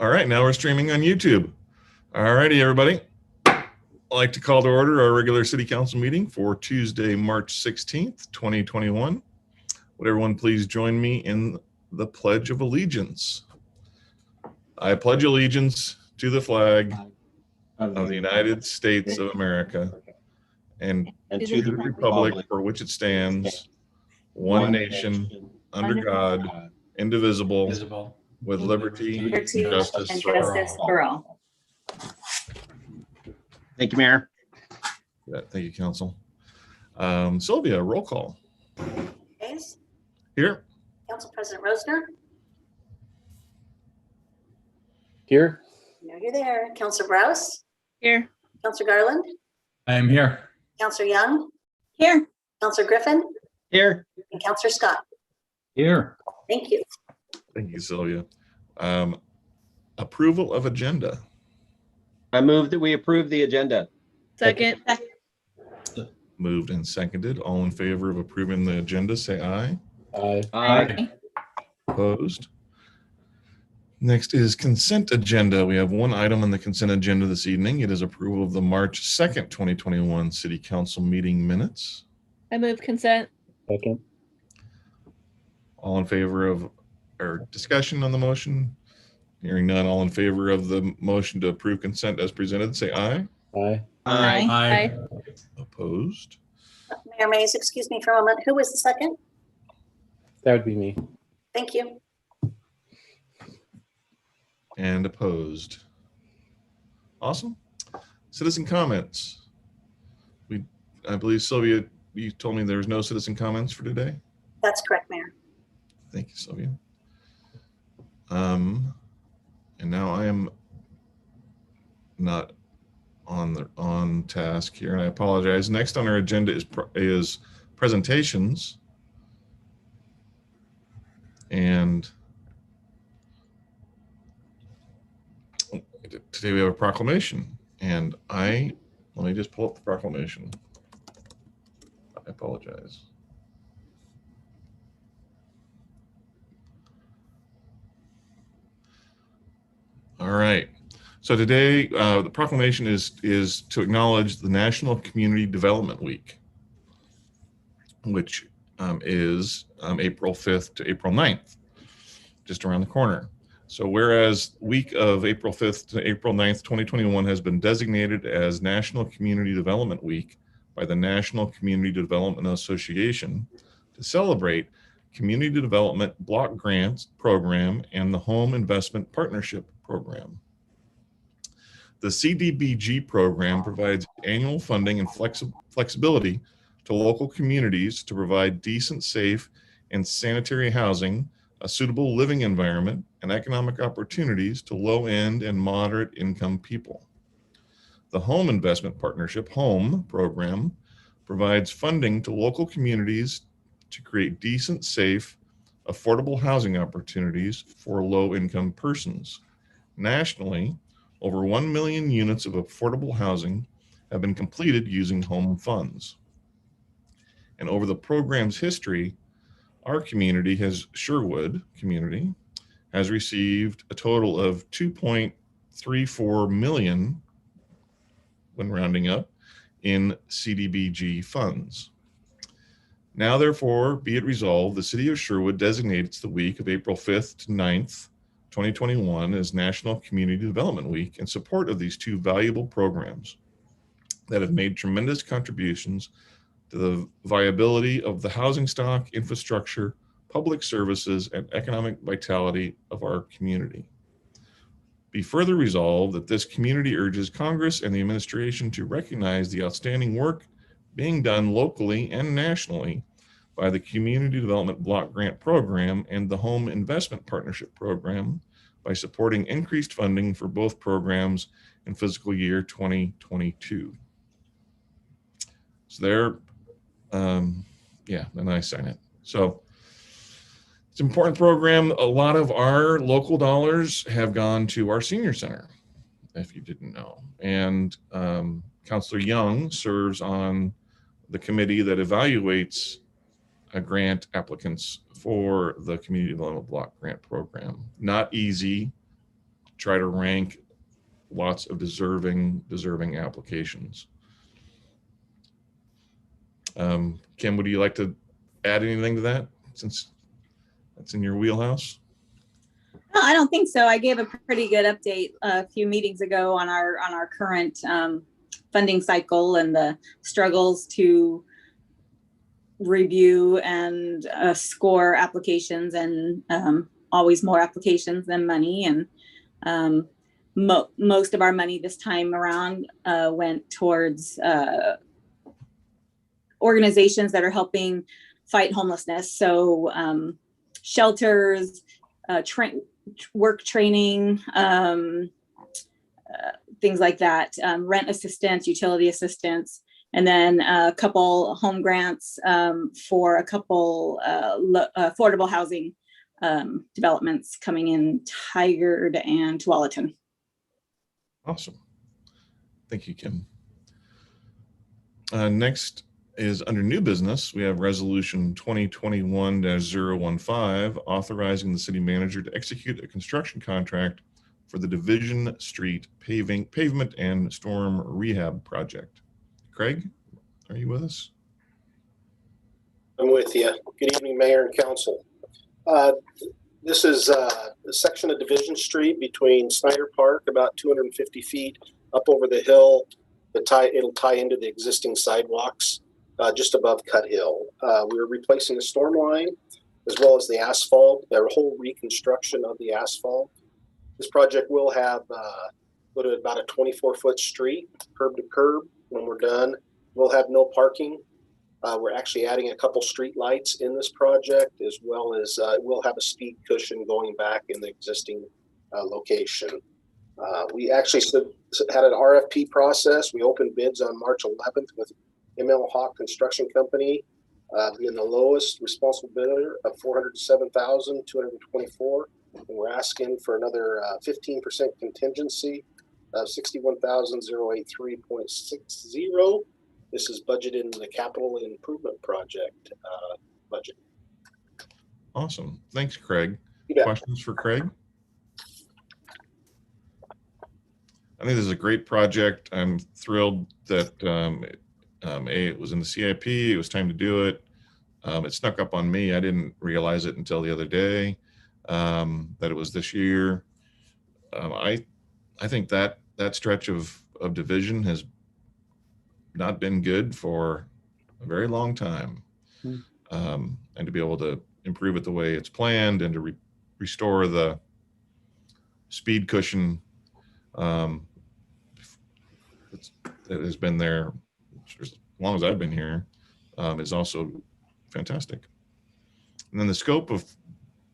All right, now we're streaming on YouTube. All righty, everybody. I'd like to call to order our regular City Council meeting for Tuesday, March 16th, 2021. Would everyone please join me in the Pledge of Allegiance? I pledge allegiance to the flag of the United States of America and to the republic for which it stands, one nation, under God, indivisible, with liberty and justice for all. Thank you, Mayor. Yeah, thank you, Council. Sylvia, roll call. Hayes, Here. Council President Rosner. Here. No, you're there. Councilor Browse. Here. Councilor Garland. I am here. Councilor Young. Here. Councilor Griffin. Here. And Councilor Scott. Here. Thank you. Thank you, Sylvia. Approval of agenda. I move that we approve the agenda. Second. Moved and seconded. All in favor of approving the agenda, say aye. Aye. Aye. Opposed? Next is consent agenda. We have one item on the consent agenda this evening. It is approval of the March 2nd, 2021 City Council meeting minutes. I move consent. Second. All in favor of, or discussion on the motion? Hearing none, all in favor of the motion to approve consent as presented, say aye. Aye. Aye. Opposed? Mayor Mays, excuse me for a moment. Who was the second? That would be me. Thank you. And opposed. Awesome. Citizen comments. I believe, Sylvia, you told me there's no citizen comments for today. That's correct, Mayor. Thank you, Sylvia. And now I am not on task here, and I apologize. Next on our agenda is presentations, and today we have a proclamation. And let me just pull up the proclamation. I apologize. All right. So today, the proclamation is to acknowledge the National Community Development Week, which is April 5th to April 9th, just around the corner. So whereas week of April 5th to April 9th, 2021 has been designated as National Community Development Week by the National Community Development Association to celebrate Community Development Block Grants Program and the Home Investment Partnership Program. The CDBG program provides annual funding and flexibility to local communities to provide decent, safe, and sanitary housing, a suitable living environment, and economic opportunities to low-end and moderate-income people. The Home Investment Partnership HOME program provides funding to local communities to create decent, safe, affordable housing opportunities for low-income persons. Nationally, over 1 million units of affordable housing have been completed using HOME funds. And over the program's history, our community Sherwood community has received a total of 2.34 million, when rounding up, in CDBG funds. Now, therefore, be it resolved, the City of Sherwood designates the week of April 5th to 9th, 2021 as National Community Development Week in support of these two valuable programs that have made tremendous contributions to the viability of the housing stock, infrastructure, public services, and economic vitality of our community. Be further resolved that this community urges Congress and the administration to recognize the outstanding work being done locally and nationally by the Community Development Block Grant Program and the Home Investment Partnership Program by supporting increased funding for both programs in fiscal year 2022. So there, yeah, and I sign it. So it's an important program. A lot of our local dollars have gone to our senior center, if you didn't know. And Councilor Young serves on the committee that evaluates grant applicants for the Community Development Block Grant Program. Not easy try to rank lots of deserving applications. Kim, would you like to add anything to that, since that's in your wheelhouse? No, I don't think so. I gave a pretty good update a few meetings ago on our current funding cycle and the struggles to review and score applications, and always more applications than money. And most of our money this time around went towards organizations that are helping fight homelessness. So shelters, work training, things like that, rent assistance, utility assistance, and then a couple home grants for a couple affordable housing developments coming in Tigard and Tualatin. Awesome. Thank you, Kim. Next is under new business. We have resolution 2021-015, authorizing the city manager to execute a construction contract for the Division Street pavement and storm rehab project. Craig, are you with us? I'm with you. Good evening, Mayor and Council. This is a section of Division Street between Snyder Park, about 250 feet up over the hill. It'll tie into the existing sidewalks just above Cut Hill. We're replacing the storm line as well as the asphalt, the whole reconstruction of the asphalt. This project will have about a 24-foot street, curb to curb. When we're done, we'll have no parking. We're actually adding a couple street lights in this project, as well as we'll have a speed cushion going back in the existing location. We actually had an RFP process. We opened bids on March 11th with ML Hawk Construction Company, in the lowest responsible bidder of $407,224. And we're asking for another 15% contingency of $61,083.60. This is budgeted in the capital improvement project budget. Awesome. Thanks, Craig. You bet. Questions for Craig? I think this is a great project. I'm thrilled that it was in the CIP. It was time to do it. It snuck up on me. I didn't realize it until the other day that it was this year. I think that stretch of division has not been good for a very long time. And to be able to improve it the way it's planned and to restore the speed cushion that has been there as long as I've been here is also fantastic. And then the scope of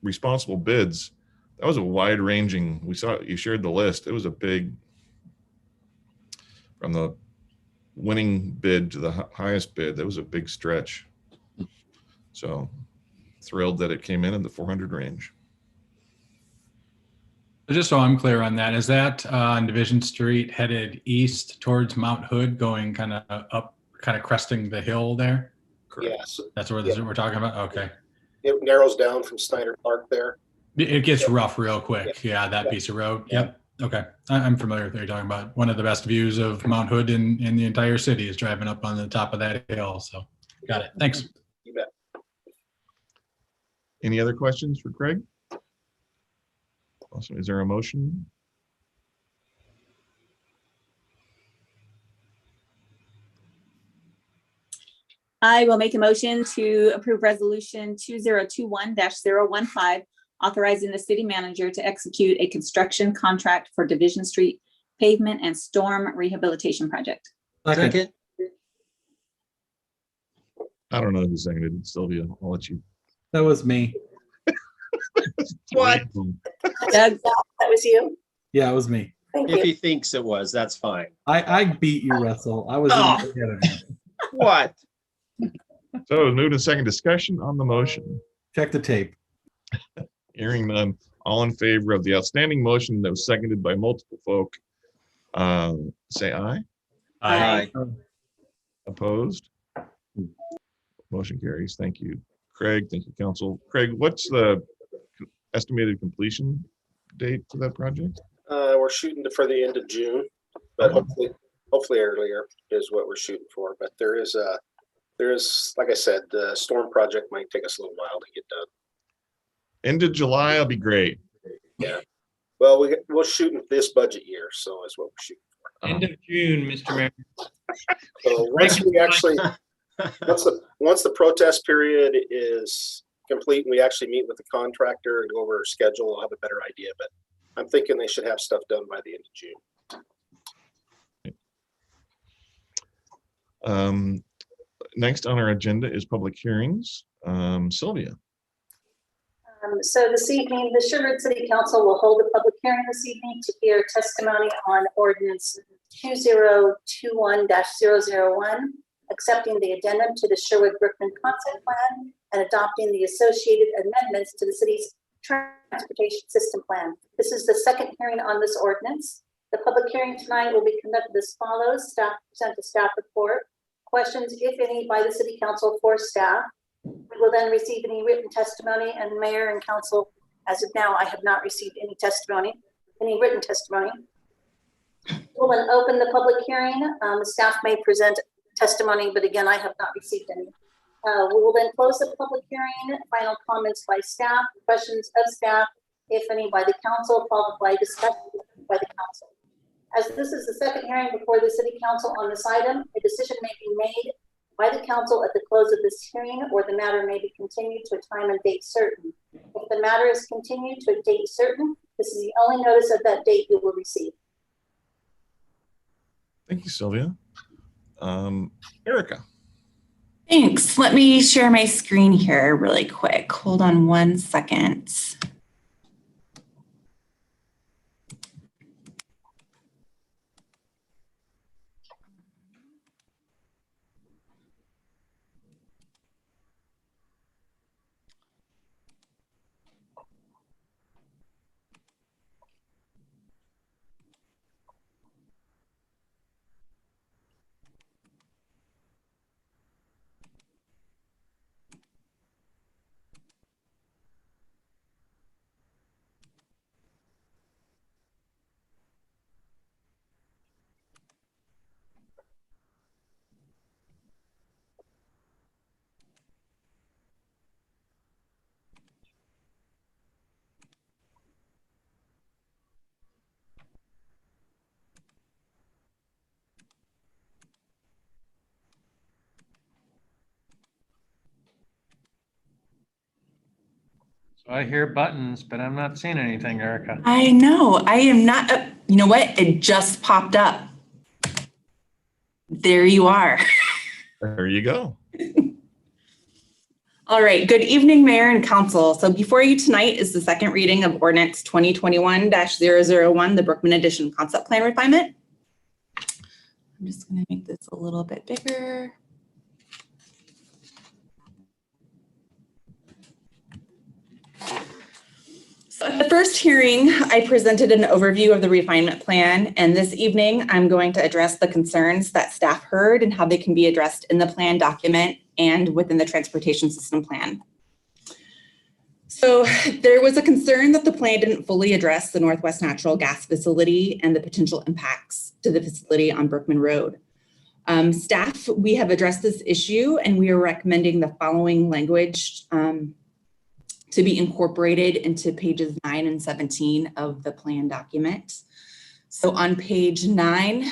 responsible bids, that was a wide ranging, we saw, you shared the list. It was a big, from the winning bid to the highest bid, that was a big stretch. So thrilled that it came in the 400 range. Just so I'm clear on that, is that on Division Street headed east towards Mount Hood, going kind of up, kind of cresting the hill there? Correct. Yes. That's where we're talking about? Okay. It narrows down from Snyder Park there. It gets rough real quick. Yeah, that piece of road. Yep. Okay. I'm familiar with what you're talking about. One of the best views of Mount Hood in the entire city is driving up on the top of that hill. So got it. Thanks. You bet. Any other questions for Craig? Awesome. Is there a motion? I will make a motion to approve resolution 2021-015, authorizing the city manager to execute a construction contract for Division Street pavement and storm rehabilitation project. Second. I don't know who seconded it. Sylvia, I'll let you. That was me. What? Doug, That was you? Yeah, it was me. Thank If you. he thinks it was, that's fine. I beat you, Russell. I was Oh. ahead of you. What? So it was moved and second. Discussion on the motion. Check the tape. Hearing none. All in favor of the outstanding motion that was seconded by multiple folk, say aye. Aye. Opposed? Motion carries. Thank you, Craig. Thank you, council. Craig, what's the estimated completion date for that project? We're shooting for the end of June, but hopefully earlier is what we're shooting for. But there is, like I said, the storm project might take us a little while to get done. End of July will be great. Yeah. Well, we're shooting this budget year, so is what we're shooting for. End of June, Mr. Mayor. So once we actually, once the protest period is complete and we actually meet with the contractor and go over our schedule, I'll have a better idea. But I'm thinking they should have stuff done by the end of June. Next on our agenda is public hearings. Sylvia. So this evening, the Sherwood City Council will hold a public hearing this evening to hear testimony on ordinance 2021-001, accepting the addendum to the Sherwood Brookman concept plan and adopting the associated amendments to the city's transportation system plan. This is the second hearing on this ordinance. The public hearing tonight will be conducted as follows. Staff present a staff report. Questions, if any, by the City Council for staff. We will then receive any written testimony, and Mayor and Council, as of now, I have not received any written testimony. We'll then open the public hearing. Staff may present testimony, but again, I have not received any. We will then close the public hearing. Final comments by staff, questions of staff, if any, by the council, followed by discussion by the council. As this is the second hearing before the City Council on this item, a decision may be made by the council at the close of this hearing, or the matter may be continued to a time and date certain. If the matter is continued to a date certain, this is the only notice of that date you will receive. Thank you, Sylvia. Erica. Thanks. Let me share my screen here really quick. Hold on 1 second. So I hear buttons, but I'm not seeing anything, Erica. I know. I am not. You know what? It just popped up. There you are. There you go. All right. Good evening, Mayor and Council. So before you tonight is the second reading of Ordinance 2021-001, the Brookman Edition Concept Plan Refinement. I'm just going to make this a little bit bigger. So at the first hearing, I presented an overview of the refinement plan, and this evening I'm going to address the concerns that staff heard and how they can be addressed in the plan document and within the transportation system plan. So there was a concern that the plan didn't fully address the Northwest Natural Gas facility and the potential impacts to the facility on Brookman Road. Staff, we have addressed this issue, and we are recommending the following language to be incorporated into pages 9 and 17 of the plan document. So on page 9,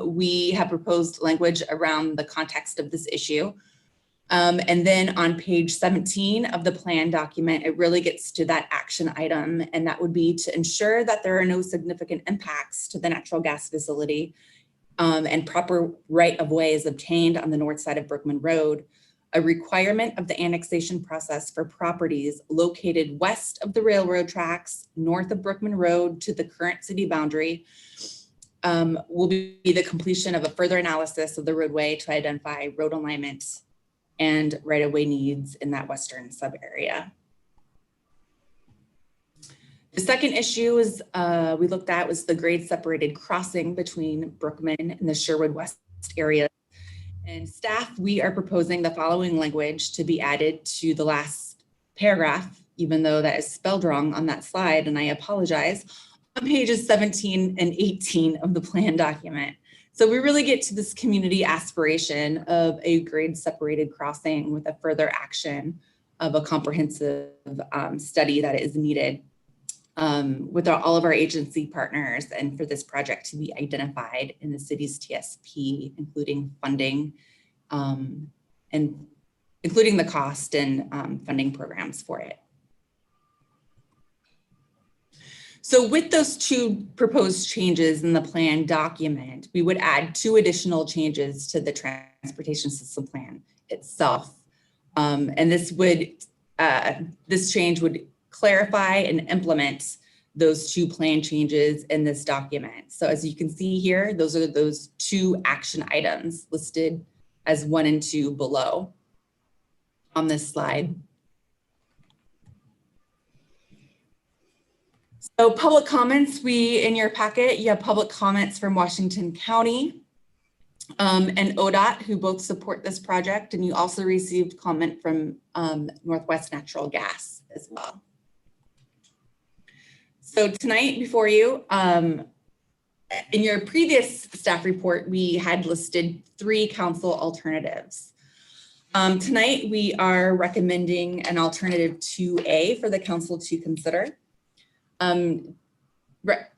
we have proposed language around the context of this issue. And then on page 17 of the plan document, it really gets to that action item, and that would be to ensure that there are no significant impacts to the natural gas facility and proper right of way is obtained on the north side of Brookman Road. A requirement of the annexation process for properties located west of the railroad tracks, north of Brookman Road to the current city boundary, will be the completion of a further analysis of the roadway to identify road alignment and right-of-way needs in that western sub-area. The second issue is we looked at was the grade separated crossing between Brookman and the Sherwood West area. And staff, we are proposing the following language to be added to the last paragraph, even though that is spelled wrong on that slide, and I apologize. on pages 17 and 18 of the plan document. So we really get to this community aspiration of a grade separated crossing with a further action of a comprehensive study that is needed with all of our agency partners, and for this project to be identified in the city's TSP, including funding and including the cost and funding programs for it. So with those two proposed changes in the plan document, we would add 2 additional changes to the transportation system plan itself. And this change would clarify and implement those 2 plan changes in this document. So as you can see here, those are those 2 action items listed as 1 and 2 below on this slide. So public comments, in your packet, you have public comments from Washington County and ODOT, who both support this project. And you also received comment from Northwest Natural Gas as well. So tonight before you, in your previous staff report, we had listed 3 council alternatives. Tonight, we are recommending an alternative 2A for the council to consider.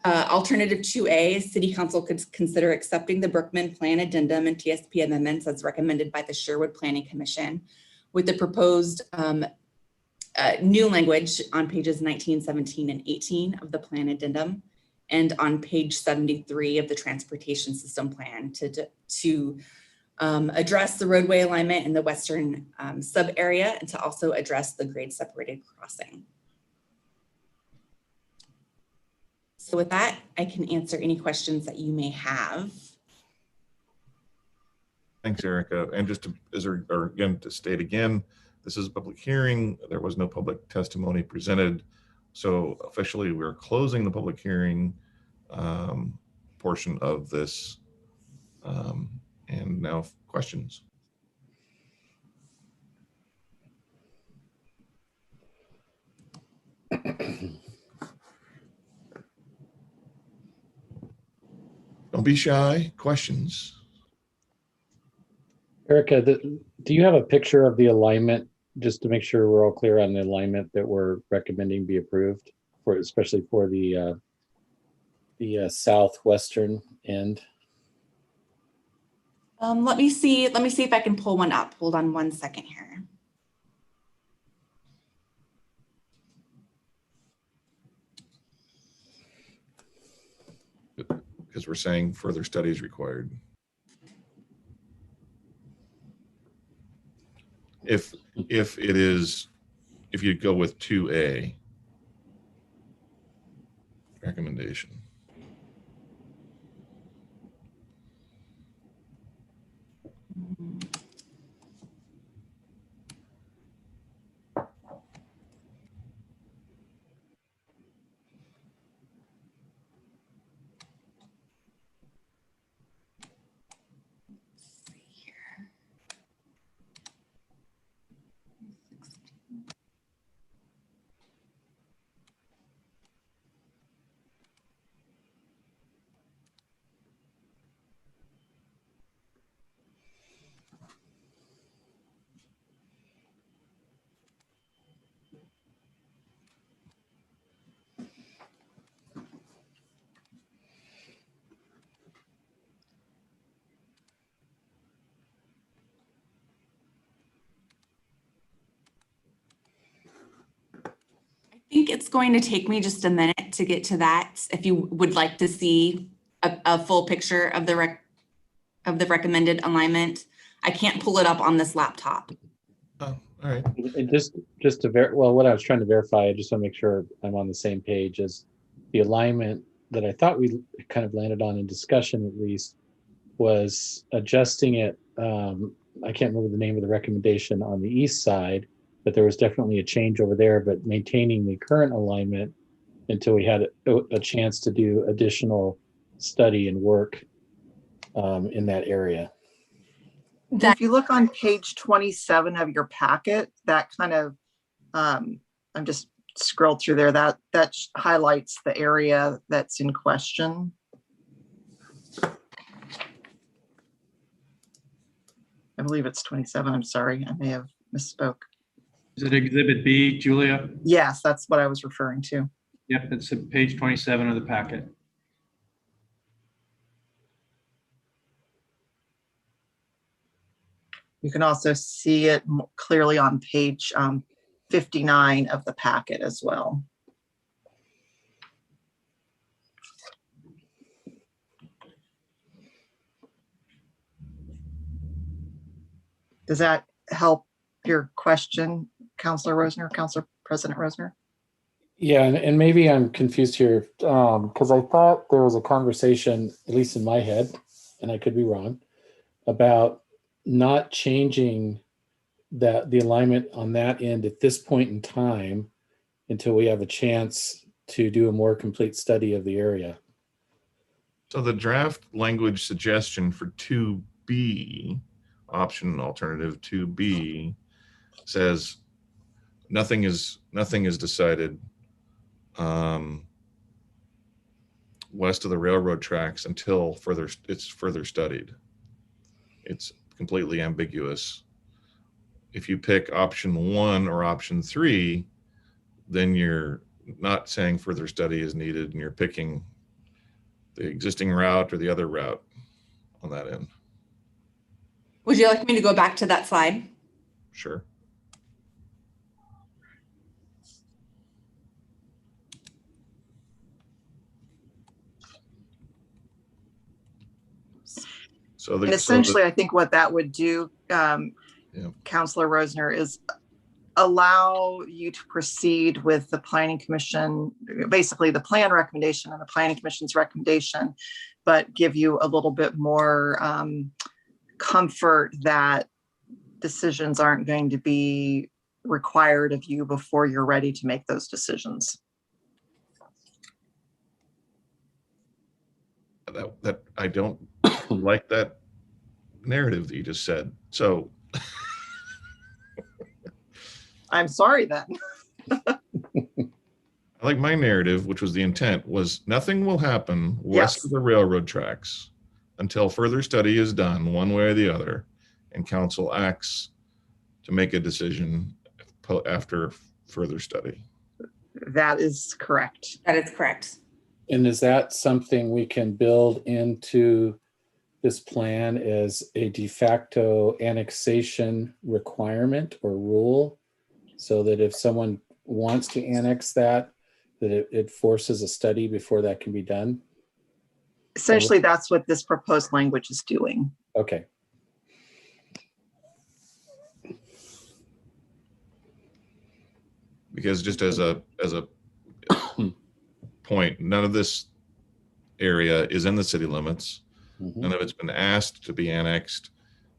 Alternative 2A, City Council could consider accepting the Brookman Plan Addendum and TSP amendments as recommended by the Sherwood Planning Commission with the proposed new language on pages 19, 17, and 18 of the Plan Addendum and on page 73 of the Transportation System Plan to address the roadway alignment in the western sub area and to also address the grade separated crossing. So with that, I can answer any questions that you may have. Thanks, Erica. And just again, to state again, this is a public hearing. There was no public testimony presented. So officially we're closing the public hearing portion of this. And now questions. Don't be shy. Questions. Erica, do you have a picture of the alignment, just to make sure we're all clear on the alignment that we're recommending be approved for, especially for the southwestern end? Let me see if I can pull one up. Hold on 1 second here. Because we're saying further studies required. If you go with 2A recommendation. I think it's going to take me just a minute to get to that. If you would like to see a full picture of the recommended alignment, I can't pull it up on this laptop. Oh, all right. And just to well, what I was trying to verify, I just want to make sure I'm on the same page, is the alignment that I thought we kind of landed on in discussion, at least, was adjusting it. I can't remember the name of the recommendation on the east side, but there was definitely a change over there, but maintaining the current alignment until we had a chance to do additional study and work in that area. If you look on page 27 of your packet, that kind of, I'm just scrolled through there, that highlights the area that's in question. I believe it's 27. I'm sorry, I may have misspoke. Is it Exhibit B, Julia? Yes, that's what I was referring to. Yep, it's at page 27 of the packet. You can also see it clearly on page 59 of the packet as well. Does that help your question, Councilor Rosner, Councilor President Rosner? Yeah, and maybe I'm confused here because I thought there was a conversation, at least in my head, and I could be wrong, about not changing the alignment on that end at this point in time until we have a chance to do a more complete study of the area. So the draft language suggestion for 2B, option alternative 2B, says nothing is decided west of the railroad tracks until it's further studied. It's completely ambiguous. If you pick option 1 or option 3, then you're not saying further study is needed, and you're picking the existing route or the other route on that end. Would you like me to go back to that slide? Sure. So And essentially, I think what that would do, Councilor Rosner, is allow you to proceed with the Planning Commission, basically the plan recommendation and the Planning Commission's recommendation, but give you a little bit more comfort that decisions aren't going to be required of you before you're ready to make those decisions. That I don't like that narrative that you just said. So I'm sorry then. I like my narrative, which was the intent, was nothing will happen west of the railroad tracks until further study is done one way or the other, and council acts to make a decision after further study. That is correct. That is correct. And is that something we can build into this plan as a de facto annexation requirement or rule, so that if someone wants to annex that it forces a study before that can be done? Essentially, that's what this proposed language is doing. Okay. Because just as a point, none of this area is in the city limits. Mm-hmm. None of it's been asked to be annexed.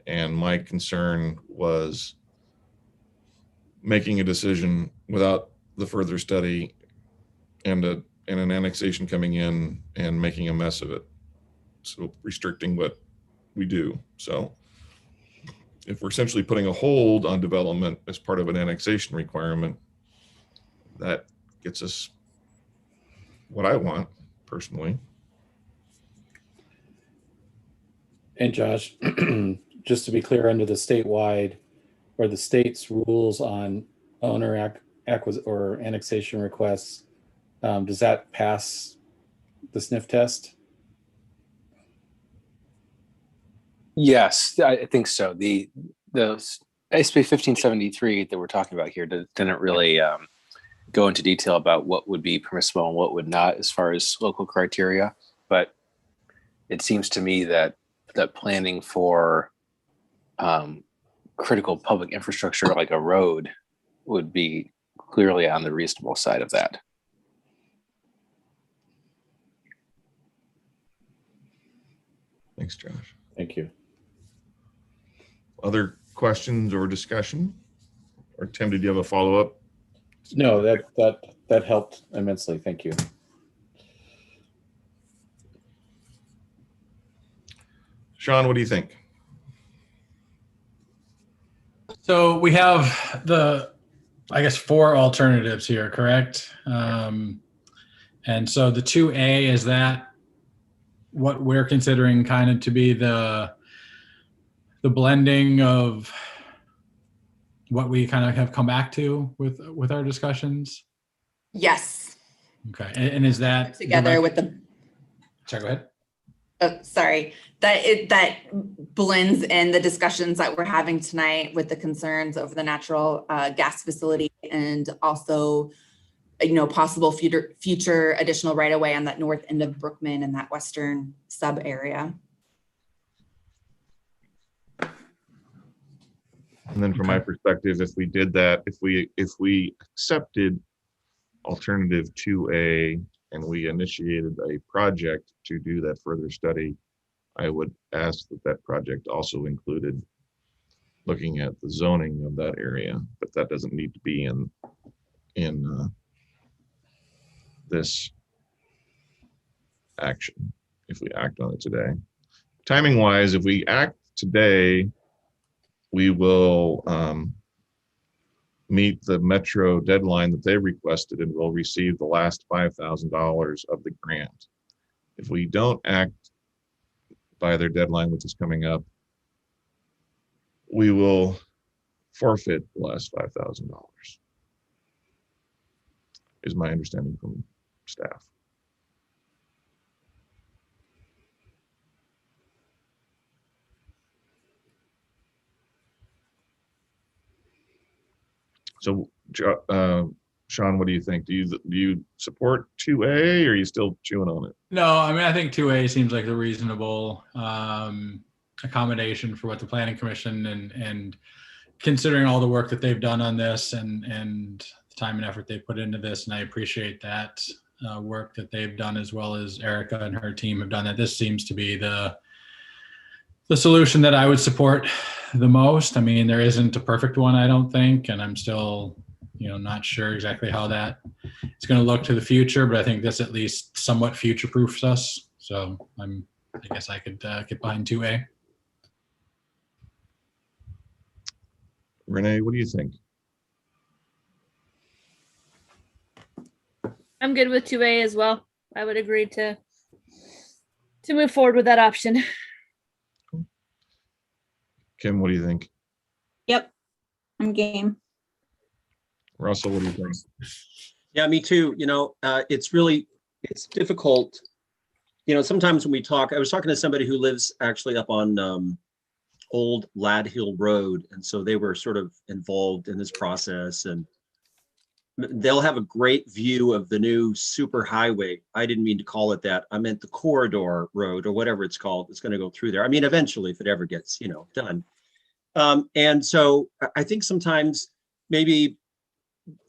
And my concern was making a decision without the further study and an annexation coming in and making a mess of it. So restricting what we do. So if we're essentially putting a hold on development as part of an annexation requirement, that gets us what I want personally. And Josh, just to be clear, under the statewide or the state's rules on owner or annexation requests, does that pass the sniff test? Yes, I think so. The SB 1573 that we're talking about here didn't really go into detail about what would be permissible and what would not as far as local criteria, but it seems to me that planning for critical public infrastructure like a road would be clearly on the reasonable side of that. Thanks, Josh. Thank you. Other questions or discussion? Or Tim, did you have a follow-up? No, that helped immensely. Thank you. Sean, what do you think? So we have the I guess, 4 alternatives here, correct? And so the 2A, is that what we're considering kind of to be the blending of what we kind of have come back to with our discussions? Yes, Okay, and is that together with the, Sorry, go ahead. sorry, that blends in the discussions that we're having tonight with the concerns over the natural gas facility and also, possible future additional right of way on that north end of Brookman and that western sub area. And then from my perspective, if we did that, if we accepted alternative 2A and we initiated a project to do that further study, I would ask that that project also included looking at the zoning of that area, but that doesn't need to be in this action if we act on it today. Timing wise, if we act today, we will meet the Metro deadline that they requested and will receive the last $5,000 of the grant. If we don't act by their deadline, which is coming up, we will forfeit the last $5,000, is my understanding from staff. So, Sean, what do you think? Do you support 2A, or are you still chewing on it? No, I mean, I think 2A seems like a reasonable accommodation for what the Planning Commission and considering all the work that they've done on this and the time and effort they put into this. And I appreciate that work that they've done, as well as Erica and her team have done that. This seems to be the solution that I would support the most. I mean, there isn't a perfect one, I don't think, and I'm still, not sure exactly how that it's going to look to the future, but I think this at least somewhat future-proofs us. So I guess I could get behind 2A. Renee, what do you think? I'm good with 2A as well. I would agree to move forward with that option. Kim, what do you think? Yep, I'm game. Russell, what do you think? Yeah, me too. It's difficult. Sometimes when we talk, I was talking to somebody who lives actually up on Old Lad Hill Road. And so they were sort of involved in this process, and they'll have a great view of the new super highway. I didn't mean to call it that. I meant the corridor road or whatever it's called. It's going to go through there. I mean, eventually, if it ever gets, done. And so I think sometimes maybe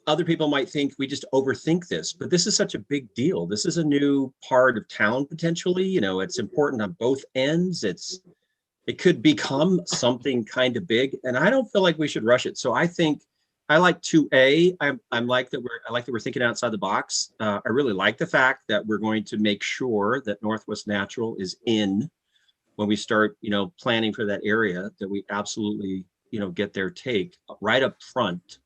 other people might think we just overthink this, but this is such a big deal. This is a new part of town, potentially. It's important on both ends. It could become something kind of big, and I don't feel like we should rush it. So I think I like 2A. I like that we're thinking outside the box. I really like the fact that we're going to make sure that Northwest Natural is in when we start, planning for that area, that we absolutely, get their take right up front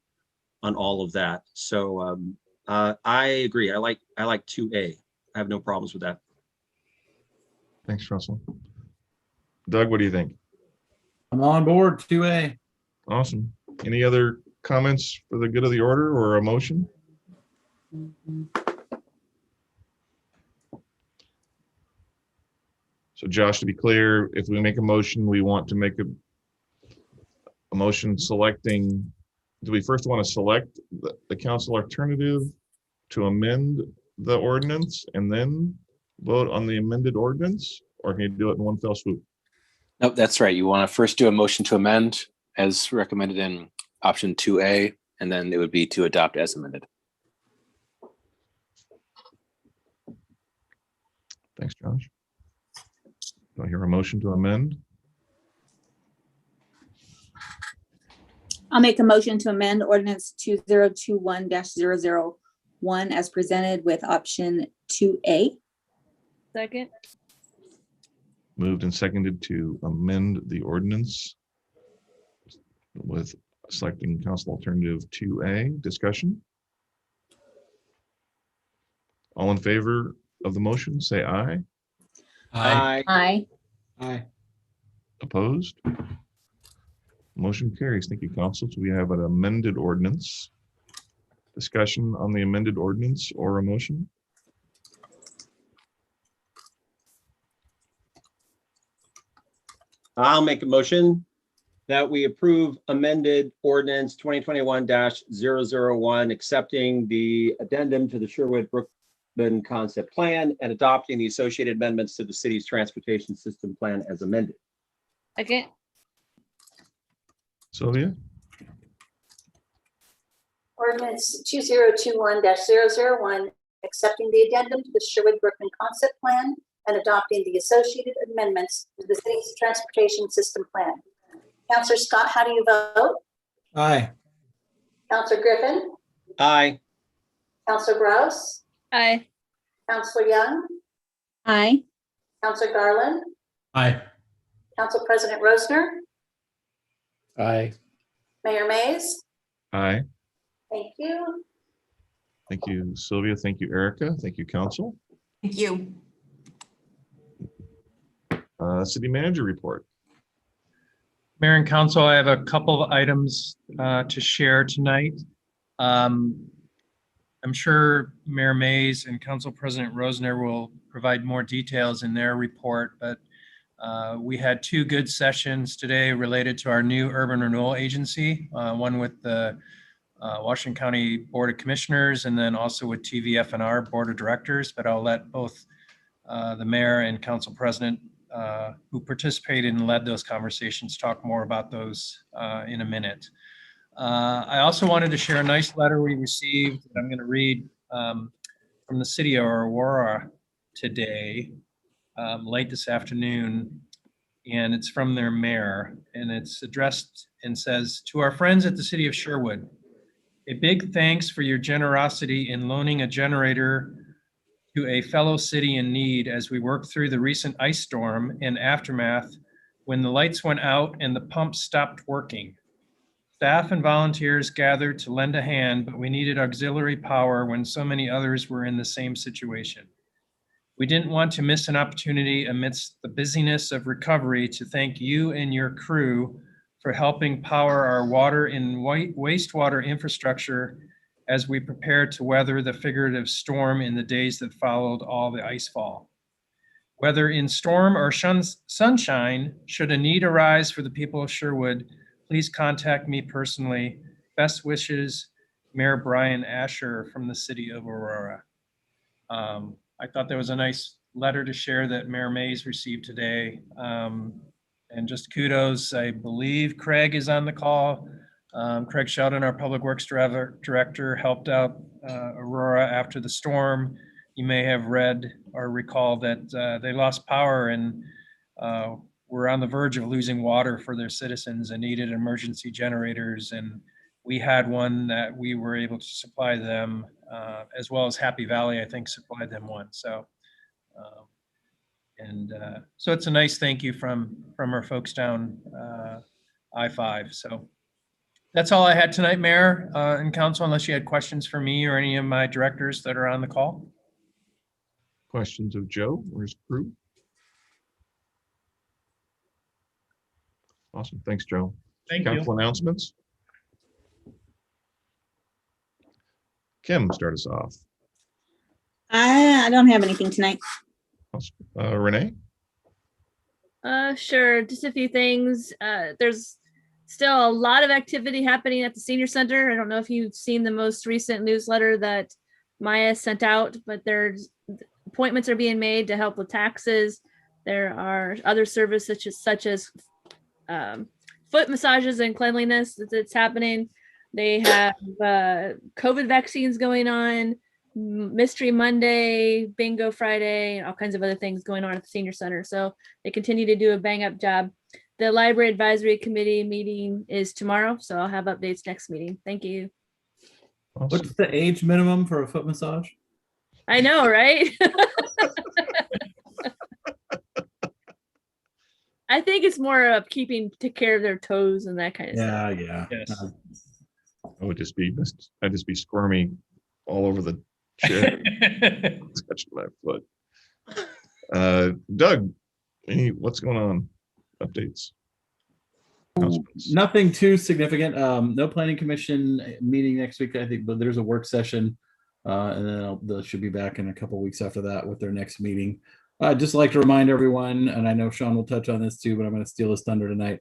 on all of that. So I agree. I like 2A. I have no problems with that. Thanks, Russell. Doug, what do you think? I'm on board. 2A. Awesome. Any other comments for the good of the order or a motion? So Josh, to be clear, if we make a motion, we want to make a motion selecting, do we first want to select the council alternative to amend the ordinance and then vote on the amended ordinance, or can you do it in one fell swoop? Nope, that's right. You want to first do a motion to amend as recommended in option 2A, and then it would be to adopt as amended. Thanks, Josh. Do I hear a motion to amend? I'll make a motion to amend ordinance 2021-001 as presented with option 2A. Second. Moved and seconded to amend the ordinance with Selecting council alternative 2A. Discussion. All in favor of the motion, say aye. Aye. Aye. Aye. Opposed? Motion carries. Thank you, council. So we have an amended ordinance. Discussion on the amended ordinance or a motion? I'll make a motion that we approve amended ordinance 2021-001, accepting the addendum to the Sherwood Brookman concept plan and adopting the associated amendments to the city's transportation system plan as amended. Second. Sylvia? Ordinance 2021-001, accepting the addendum to the Sherwood Brookman concept plan and adopting the associated amendments to the city's transportation system plan. Counselor Scott, how do you vote? Aye. Counselor Griffin? Aye. Counselor Grouse? Aye. Counselor Young? Aye. Counselor Garland? Aye. Council President Rosner? Aye. Mayor Mays? Aye. Thank you. Thank you, Sylvia. Thank you, Erica. Thank you, council. Thank you. City manager report. Mayor and council, I have a couple of items to share tonight. I'm sure Mayor Mays and Council President Rosner will provide more details in their report, but we had two good sessions today related to our new urban renewal agency, one with the Washington County Board of Commissioners and then also with TVF&R Board of Directors, but I'll let both the mayor and council president who participated and led those conversations talk more about those in a minute. I also wanted to share a nice letter we received that I'm going to read from the city of Aurora today, late this afternoon, and it's from their mayor, and it's addressed and says, "To our friends at the city of Sherwood, a big thanks for your generosity in loaning a generator to a fellow city in need as we work through the recent ice storm and aftermath when the lights went out and the pump stopped working. Staff and volunteers gathered to lend a hand, but we needed auxiliary power when so many others were in the same situation. We didn't want to miss an opportunity amidst the busyness of recovery to thank you and your crew for helping power our water and wastewater infrastructure as we prepared to weather the figurative storm in the days that followed all the icefall. Whether in storm or sunshine, should a need arise for the people of Sherwood, please contact me personally. Best wishes, Mayor Brian Asher from the city of Aurora." I thought that was a nice letter to share that Mayor Mays received today. And just kudos, I believe Craig is on the call. Craig Sheldon, our Public Works Director, helped out Aurora after the storm. You may have read or recall that they lost power and were on the verge of losing water for their citizens and needed emergency generators. And we had one that we were able to supply them, as well as Happy Valley, I think, supplied them one. So, so it's a nice thank you from our folks down I-5. So that's all I had tonight, Mayor and Council, unless you had questions for me or any of my directors that are on the call. Questions of Joe or his crew? Awesome. Thanks, Joe. Thank Council you. announcements. Kim, start us off. I don't have anything tonight. Renee? Sure. Just a few things. There's still a lot of activity happening at the senior center. I don't know if you've seen the most recent newsletter that Maya sent out, but there's appointments are being made to help with taxes. There are other services such as foot massages and cleanliness that's happening. They have COVID vaccines going on, Mystery Monday, Bingo Friday, and all kinds of other things going on at the senior center. So they continue to do a bang up job. The Library Advisory Committee meeting is tomorrow, so I'll have updates next meeting. Thank you. Awesome. What's the age minimum for a foot massage? I know, right? I think think it's more of take care of their toes and that kind of stuff. Yeah. Yes. I would just be, I'd just be squirming all over the chair, touching my foot. Doug, what's going on? Updates? Nothing too significant. No planning commission meeting next week, I think, but there's a work session. And then they should be back in a couple of weeks after that with their next meeting. I'd just like to remind everyone, and I know Sean will touch on this too, but I'm going to steal his thunder tonight.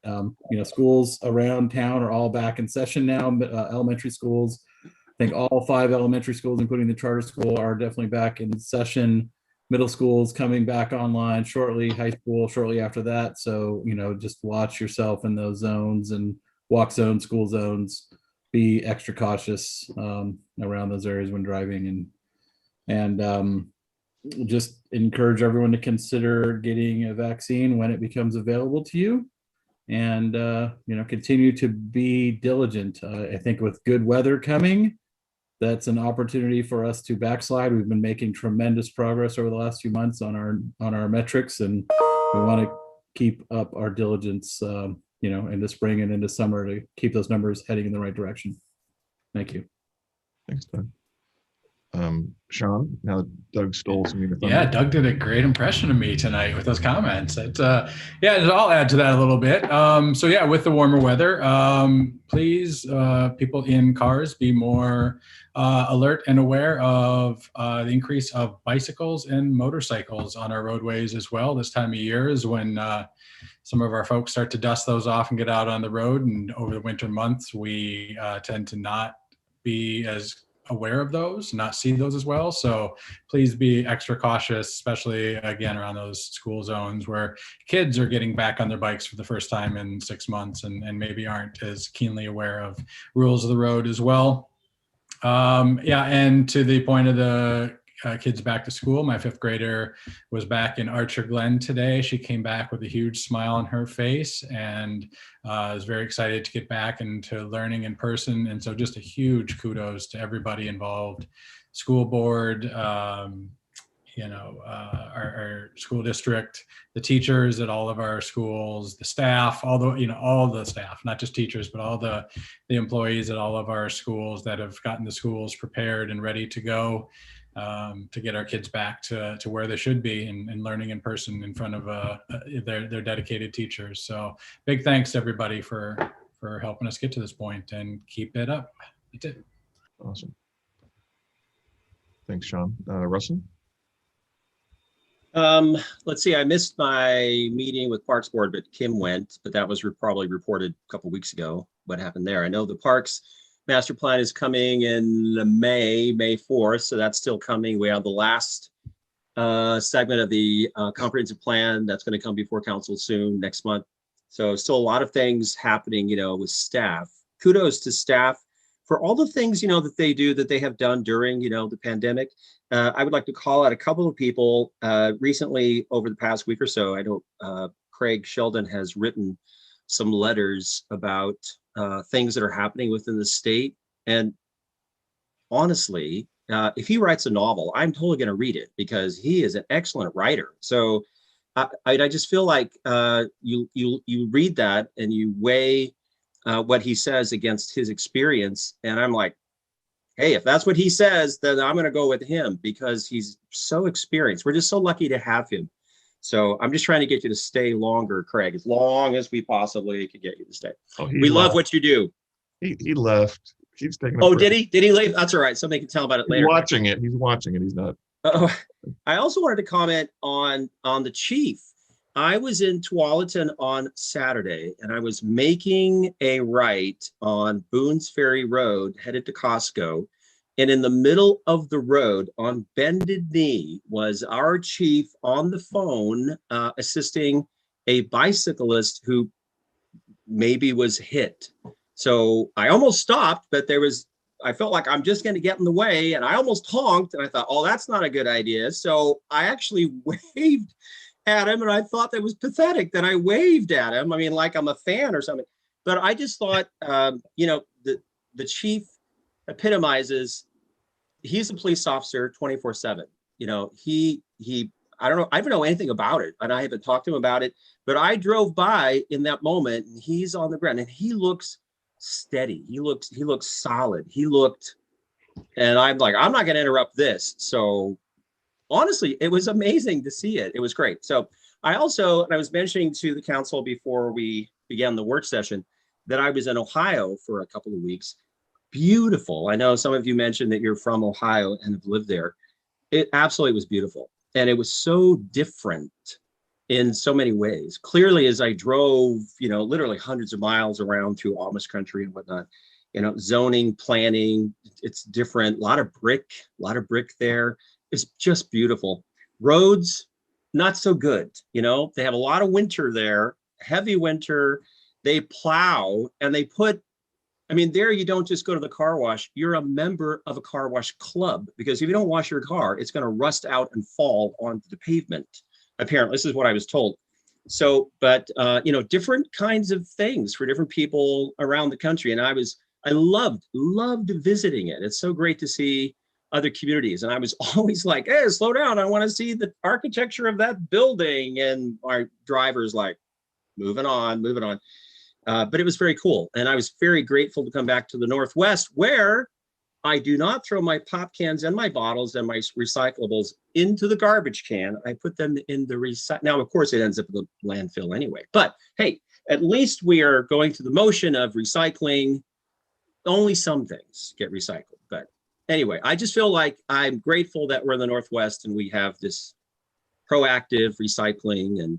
Schools around town are all back in session now. Elementary schools, I think all 5 elementary schools, including the charter school, are definitely back in session. Middle schools coming back online shortly, high school shortly after that. So, just watch yourself in those zones and walk zones, school zones, be extra cautious around those areas when driving, and just encourage everyone to consider getting a vaccine when it becomes available to you, and continue to be diligent. I think with good weather coming, that's an opportunity for us to backslide. We've been making tremendous progress over the last few months on our metrics, and we want to keep up our diligence, into spring and into summer to keep those numbers heading in the right direction. Thank you. Thanks, Doug. Sean, now that Doug stole some of your thunder. Yeah, Doug did a great impression of me tonight with those comments. I'll add to that a little bit. With the warmer weather, please, people in cars, be more alert and aware of the increase of bicycles and motorcycles on our roadways as well. This time of year is when some of our folks start to dust those off and get out on the road. And over the winter months, we tend to not be as aware of those, not see those as well. So please be extra cautious, especially again around those school zones where kids are getting back on their bikes for the first time in 6 months and maybe aren't as keenly aware of rules of the road as well. And to the point of the kids back to school, my 5th grader was back in Archer Glen today. She came back with a huge smile on her face and was very excited to get back into learning in person. And so just a huge kudos to everybody involved, school board, our school district, the teachers at all of our schools, the staff, all the staff, not just teachers, but all the employees at all of our schools that have gotten the schools prepared and ready to go. To get our kids back to where they should be and learning in person in front of their dedicated teachers. So big thanks to everybody for helping us get to this point, and keep it up. That's it. Awesome. Thanks, Sean. Russell? Let's see, I missed my meeting with Parks Board, but Kim went, but that was probably reported a couple weeks ago. What happened there? I know the Parks Master Plan is coming in May 4th, so that's still coming. We have the last segment of the comprehensive plan that's going to come before council soon next month. So still a lot of things happening, with staff. Kudos to staff for all the things, that they do, that they have done during, the pandemic. I would like to call out a couple of people recently over the past week or so. I know Craig Sheldon has written some letters about things that are happening within the state. And honestly, if he writes a novel, I'm totally going to read it because he is an excellent writer. So I just feel like you read that and you weigh what he says against his experience. And I'm like, hey, if that's what he says, then I'm going to go with him because he's so experienced. We're just so lucky to have him. So I'm just trying to get you to stay longer, Craig, as long as we possibly could get you to stay. Oh, we love what you do. He left. He's taking. Oh, did he? Did he leave? That's all right. Somebody can tell about it later. He's watching it. He's not. I also wanted to comment on the chief. I was in Tualatin on Saturday, and I was making a right on Boone's Ferry Road, headed to Costco. And in the middle of the road on bended knee was our chief on the phone assisting a bicyclist who maybe was hit. So I almost stopped, but I felt like I'm just going to get in the way, and I almost honked, and I thought, oh, that's not a good idea. So I actually waved at him, and I thought that was pathetic that I waved at him. I mean, like I'm a fan or something. But I just thought, the chief he's a police officer 24/7. I don't know. I don't know anything about it, and I haven't talked to him about it. But I drove by in that moment, and he's on the ground, and he looks steady. He looks solid. He looked, and I'm like, I'm not going to interrupt this. So honestly, it was amazing to see it. It was great. So I also, and I was mentioning to the council before we began the work session, that I was in Ohio for a couple of weeks. Beautiful. I know some of you mentioned that you're from Ohio and have lived there. It absolutely was beautiful. And it was so different in so many ways. Clearly, as I drove, literally hundreds of miles around through Amish country and whatnot, zoning, planning, it's different. A lot of brick there. It's just beautiful. Roads, not so good. They have a lot of winter there, heavy winter. They plow and they put, there you don't just go to the car wash. You're a member of a car wash club, because if you don't wash your car, it's going to rust out and fall onto the pavement. Apparently, this is what I was told. So, but different kinds of things for different people around the country. And I loved visiting it. It's so great to see other communities. And I was always like, hey, slow down. I want to see the architecture of that building. And our driver's like, moving on. But it was very cool. And I was very grateful to come back to the Northwest, where I do not throw my pop cans and my bottles and my recyclables into the garbage can. I put them in the recycle. Now, of course, it ends up in the landfill anyway. But hey, at least we are going through the motion of recycling. Only some things get recycled. But anyway, I just feel like I'm grateful that we're in the Northwest and we have this proactive recycling. And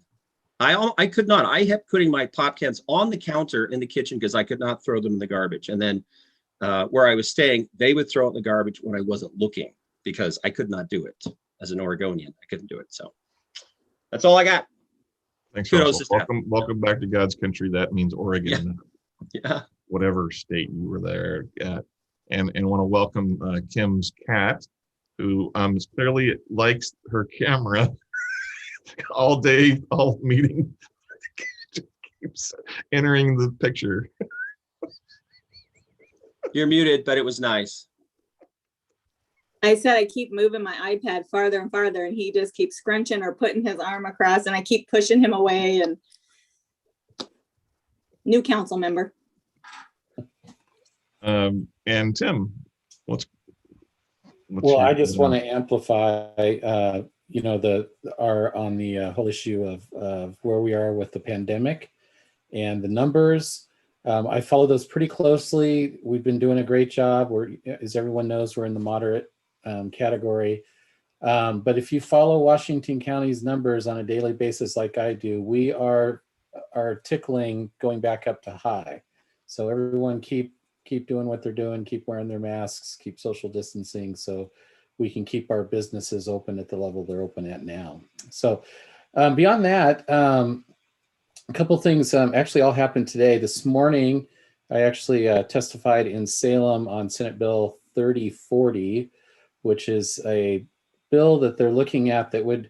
I could not. I kept putting my pop cans on the counter in the kitchen because I could not throw them in the garbage. And then where I was staying, they would throw it in the garbage when I wasn't looking, because I could not do it as an Oregonian. I couldn't do it. So that's all I got. Thanks, Kudos Russell. to Welcome back to God's country. That means Oregon. Yeah. Whatever state you were there at. And want to welcome Kim's cat, who clearly likes her camera all day, all meeting. Keeps entering the picture. You're muted, but it was nice. I said I keep moving my iPad farther and farther, and he just keeps scrunching or putting his arm across, and I keep pushing him away. And new council member. And Tim, what's Well, your- I just want to amplify, on the whole issue of where we are with the pandemic and the numbers. I follow those pretty closely. We've been doing a great job. As everyone knows, we're in the moderate category. But if you follow Washington County's numbers on a daily basis, like I do, we are tickling going back up to high. So everyone keep doing what they're doing, keep wearing their masks, keep social distancing, so we can keep our businesses open at the level they're open at now. So beyond that, a couple things actually all happened today. This morning, I actually testified in Salem on Senate Bill 3040, which is a bill that they're looking at that would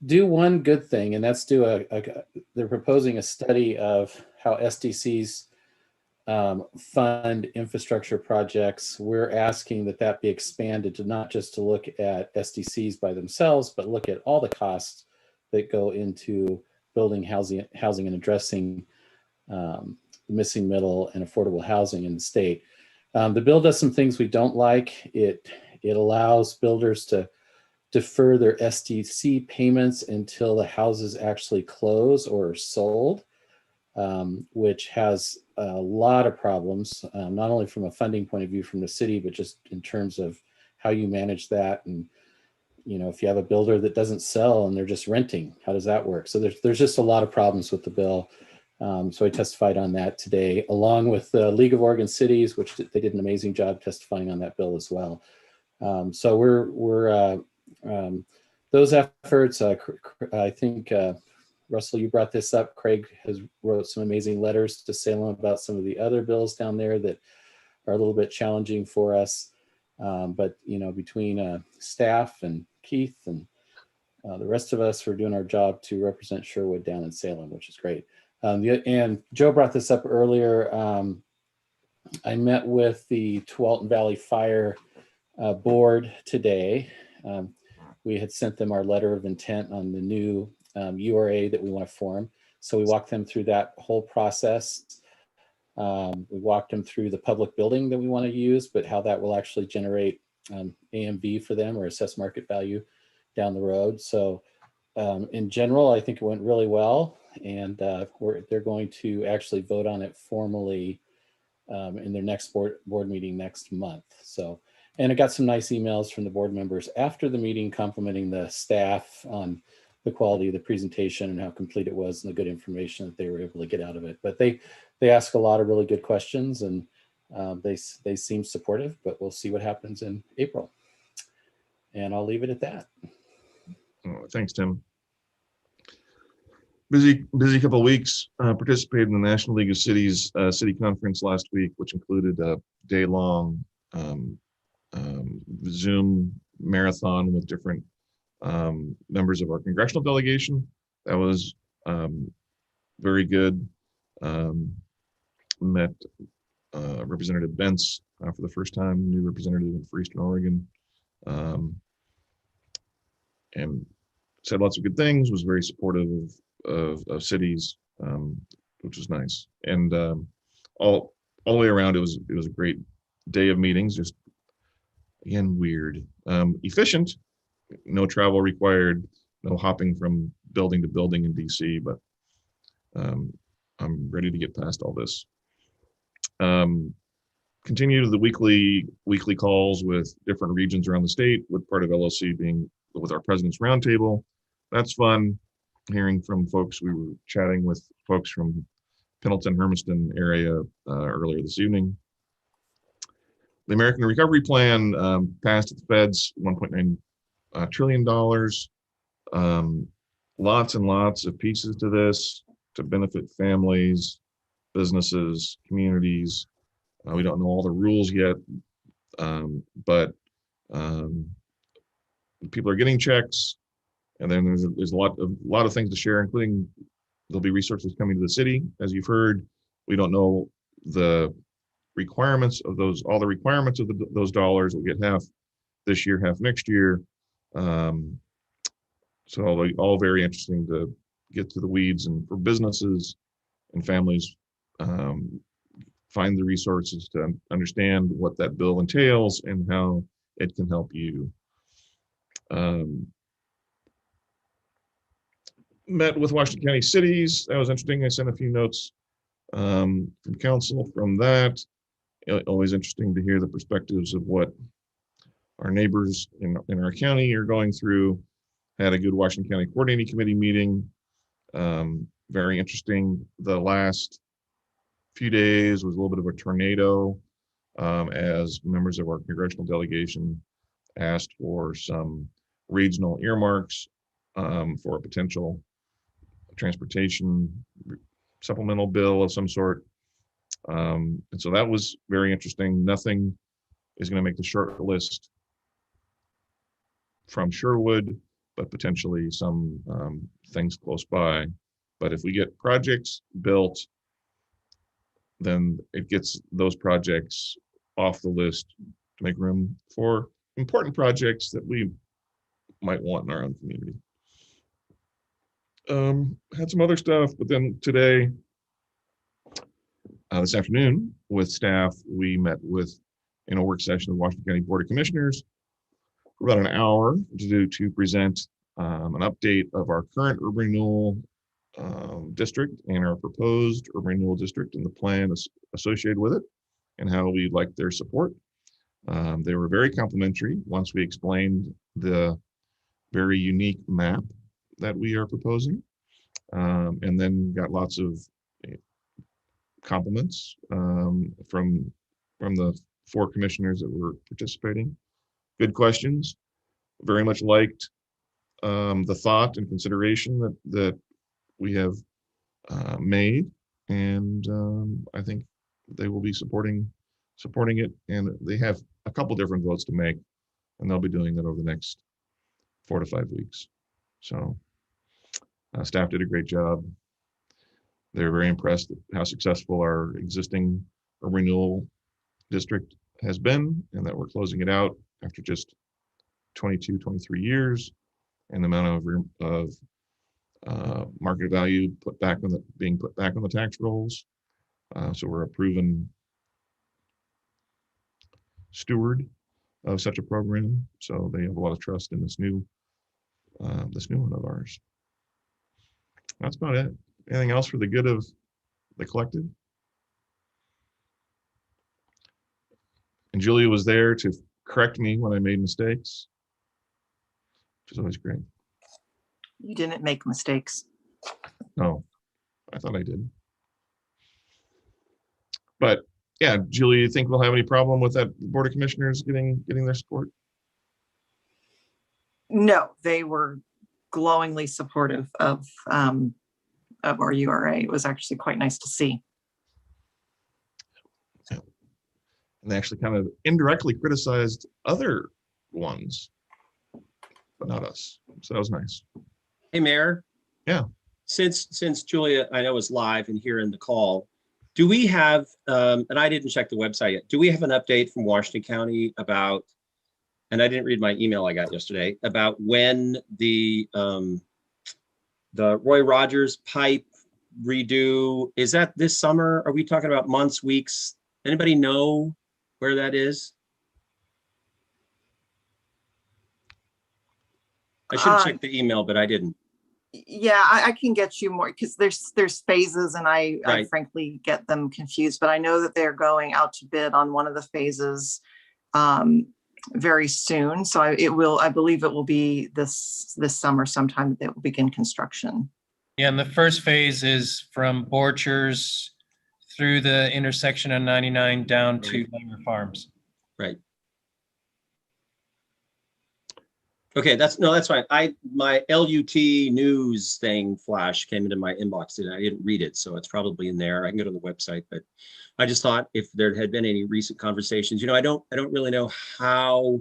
do one good thing, and that's they're proposing a study of how SDCs fund infrastructure projects. We're asking that be expanded to not just to look at SDCs by themselves, but look at all the costs that go into building housing and addressing the missing middle and affordable housing in the state. The bill does some things we don't like. It allows builders to defer their SDC payments until the houses actually close or are sold, which has a lot of problems, not only from a funding point of view from the city, but just in terms of how you manage that. And, if you have a builder that doesn't sell and they're just renting, how does that work? So there's just a lot of problems with the bill. So I testified on that today, along with the League of Oregon Cities, which they did an amazing job testifying on that bill as well. So we're those efforts, I think, Russell, you brought this up. Craig has wrote some amazing letters to Salem about some of the other bills down there that are a little bit challenging for us. But, between staff and Keith and the rest of us, we're doing our job to represent Sherwood down in Salem, which is great. And Joe brought this up earlier. I met with the Tualatin Valley Fire Board today. we had sent them our letter of intent on the new URA that we want to form. So we walked them through that whole process. We walked them through the public building that we want to use, but how that will actually generate AMV for them, or assess market value down the road. So in general, I think it went really well, and they're going to actually vote on it formally in their next board meeting next month. So, and I got some nice emails from the board members after the meeting complimenting the staff on the quality of the presentation and how complete it was and the good information that they were able to get out of it. But they ask a lot of really good questions, and they seem supportive, but we'll see what happens in April. And I'll leave it at that. Oh, thanks, Tim. Busy couple of weeks. Participated in the National League of Cities city conference last week, which included a day-long Zoom marathon with different members of our congressional delegation. That was very good. Met Representative Bentz for the first time, new representative for Eastern Oregon, and said lots of good things. Was very supportive of cities, which was nice. And all the way around, it was a great day of meetings. Just again, weird, efficient, no travel required, no hopping from building to building in DC. But I'm ready to get past all this. Continue the weekly calls with different regions around the state, with part of LOC being with our President's Roundtable. That's fun. Hearing from folks, we were chatting with folks from Pendleton, Hermiston area earlier this evening. The American Recovery Plan passed at the Fed's $1.9 trillion. Lots and lots of pieces to this to benefit families, businesses, communities. We don't know all the rules yet, but people are getting checks. And then there's a lot of things to share, including there'll be resources coming to the city. As you've heard, we don't know the requirements of those, all the requirements of those dollars. We'll get half this year, half next year. So all very interesting to get to the weeds, and for businesses and families, find the resources to understand what that bill entails and how it can help you. Met with Washington County cities. That was interesting. I sent a few notes from council from that. Always interesting to hear the perspectives of what our neighbors in our county are going through. Had a good Washington County Coordinating Committee meeting. Very interesting. The last few days was a little bit of a tornado as members of our congressional delegation asked for some regional earmarks for a potential transportation supplemental bill of some sort. And so that was very interesting. Nothing is going to make the short list from Sherwood, but potentially some things close by. But if we get projects built, then it gets those projects off the list to make room for important projects that we might want in our own community. Had some other stuff, but then today, this afternoon with staff, we met in a work session of the Washington County Board of Commissioners for about an hour to present an update of our current urban renewal district and our proposed urban renewal district and the plan associated with it and how we'd like their support. They were very complimentary once we explained the very unique map that we are proposing, and then got lots of compliments from the 4 commissioners that were participating. Good questions. Very much liked the thought and consideration that we have made, and I think they will be supporting it, and they have a couple different votes to make, and they'll be doing that over the next 4 to 5 weeks. So staff did a great job. They're very impressed at how successful our existing renewal district has been, and that we're closing it out after just 22, 23 years, and the amount of market value being put back on the tax rolls. So we're a proven steward of such a program. So they have a lot of trust in this new one of ours. That's about it. Anything else for the good of the collective? And Julia was there to correct me when I made mistakes, which is always great. You didn't make mistakes. No, I thought I did. But yeah, Julia, you think we'll have any problem with that Board of Commissioners getting their support? No, they were glowingly supportive of our URA. It was actually quite nice to see. Yeah. And they actually kind of indirectly criticized other ones, but not us. So that was nice. Hey, Mayor. Yeah. Since Julia, I know, is live and here in the call, do we have, and I didn't check the website yet, do we have an update from Washington County about, and I didn't read my email I got yesterday, about when the Roy Rogers pipe redo, is that this summer? Are we talking about months, weeks? Anybody know where that is? I should have checked the email, but I didn't. Yeah, I can get you more because there's phases, and I frankly get them confused. But I know that they're going out to bid on one of the phases very soon. So I believe it will be this summer sometime that they will begin construction. Yeah, and the first phase is from Borchers through the intersection of 99 down to Langer Farms. Right. Okay, that's fine. My LUT news thing flash came into my inbox today. I didn't read it, so it's probably in there. I can go to the website, but I just thought if there had been any recent conversations, I don't really know how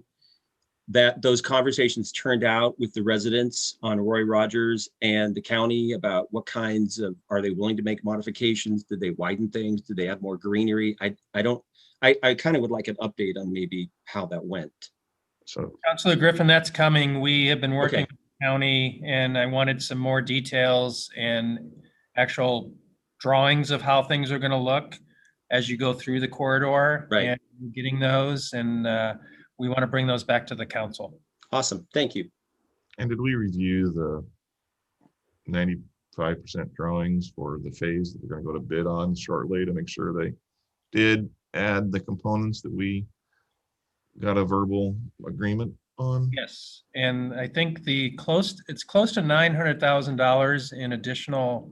those conversations turned out with the residents on Roy Rogers and the county about what kinds of, are they willing to make modifications? Did they widen things? Did they add more greenery? I kind of would like an update on maybe how that went. So, Councilor Griffin, that's coming. We have been working with the county, and I wanted some more details and actual drawings of how things are going to look as you go through the corridor. Right. And getting those, and we want to bring those back to the council. Awesome. Thank you. and did we review the 95% drawings for the phase that we're going to go to bid on shortly to make sure they did add the components that we got a verbal agreement on? Yes, and I think it's close to $900,000 in additional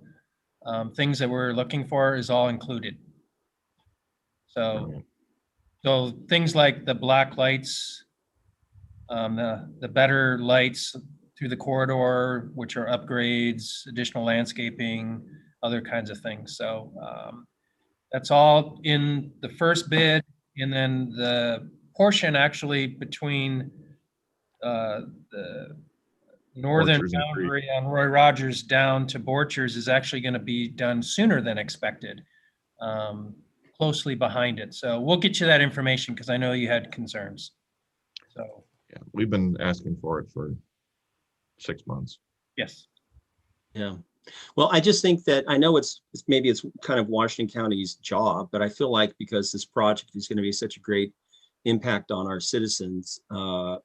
things that we're looking for is all included. So things like the black lights, the better lights through the corridor, which are upgrades, additional landscaping, other kinds of things. So that's all in the first bid, and then the portion actually between the northern boundary on Roy Rogers down to Borchers is actually going to be done sooner than expected, closely behind it. So we'll get you that information because I know you had concerns. So yeah, we've been asking for it for 6 months. Yes. Yeah. Well, I just think that I know maybe it's kind of Washington County's job, but I feel like because this project is going to be such a great impact on our citizens,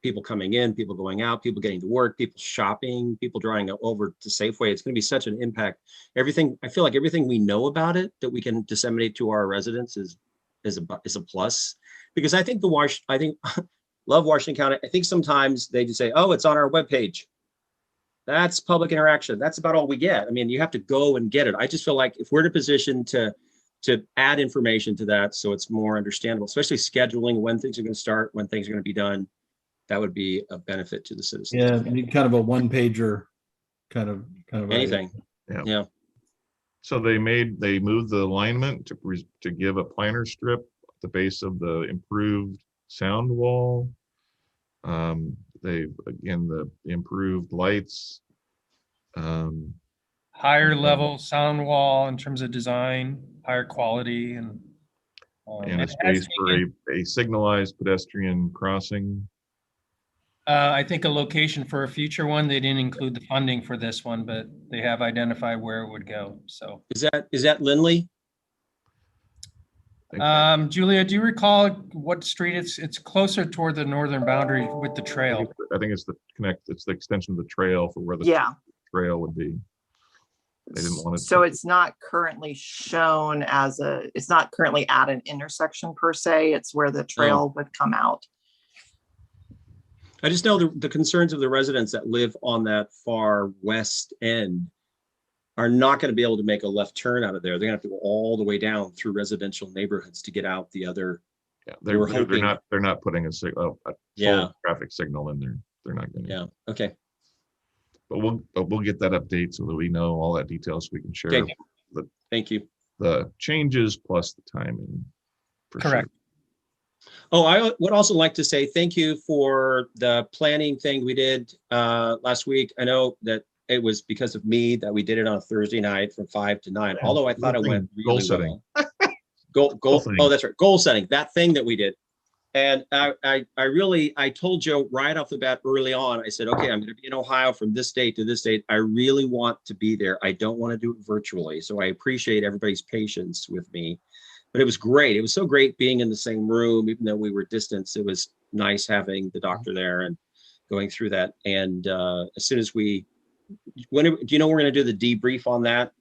people coming in, people going out, people getting to work, people shopping, people driving over to Safeway. It's going to be such an impact. I feel like everything we know about it that we can disseminate to our residents is a plus, because I think love Washington County. I think sometimes they just say, oh, it's on our webpage. That's public interaction. That's about all we get. I mean, you have to go and get it. I just feel like if we're in a position to add information to that so it's more understandable, especially scheduling when things are going to start, when things are going to be done, that would be a benefit to the citizens. Yeah, you need kind of a one-pager kind of anything. Yeah. So they moved the alignment to give a planter strip at the base of the improved sound the improved lights, higher level sound wall in terms of design, higher quality, and a space for a signalized pedestrian crossing. I think a location for a future one. They didn't include the funding for this one, but they have identified where it would go. So, Is that Lindley? Julia, do you recall what street it's closer toward the northern boundary with the trail? I think it's it's the extension of the trail for where the Yeah. trail would be. They didn't want it. So it's not currently shown as it's not currently at an intersection per se. It's where the trail would come out. I just know the concerns of the residents that live on that far west end are not going to be able to make a left turn out of there. They're going to have to go all the way down through residential neighborhoods to get out the other. Yeah, We're hoping- they're not putting a full traffic signal in there. They're not going to. Yeah. Okay. But we'll get that update so that we know all that details so we can share Okay. Thank you. the changes plus the timing. For Correct. Oh, I would also like to say thank you for the planning thing we did last week. I know that it was because of me that we did it on a Thursday night from 5 to 9, although I thought it went Goal really setting. well. Goal setting. Oh, that's right. Goal setting, that thing that we did. And I told Joe right off the bat early on, I said, okay, I'm going to be in Ohio from this date to this date. I really want to be there. I don't want to do it virtually. So I appreciate everybody's patience with me. But it was great. It was so great being in the same room, even though we were distanced. It was nice having the doctor there and going through that. And as soon as do you know we're going to do the debrief on that,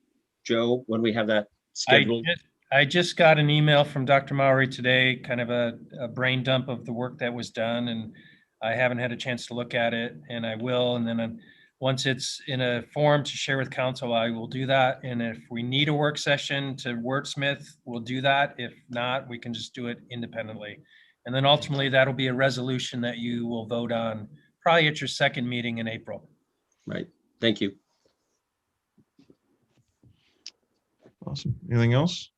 Joe, when we have that scheduled? I just got an email from Dr. Mowry today, kind of a brain dump of the work that was done, and I haven't had a chance to look at it, and I will. And then once it's in a form to share with council, I will do that. And if we need a work session to wordsmith, we'll do that. If not, we can just do it independently. And then ultimately, that'll be a resolution that you will vote on probably at your second meeting in April. Right. Thank you. Awesome. Anything else?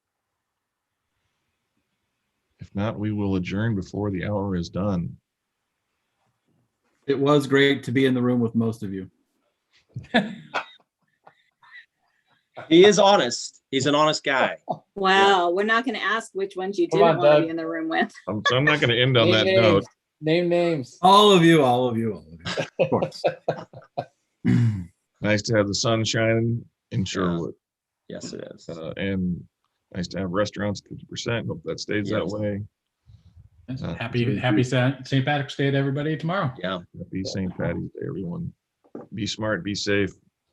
If not, we will adjourn before the hour is done. It was great to be in the room with most of you. He is honest. He's an honest guy. Wow, we're not going to ask which ones you Come didn't on, want to Doug. be in the room with. So I'm not going to end on that note. Name names. All of you. Of course. Nice to have the sun shining in Sherwood. Yes, it is. And nice to have restaurants 50%. Hope that stays that Yes. way. Happy St. Patrick's Day to everybody tomorrow. Yeah. Happy St. Patty's Day, everyone. Be smart, be safe.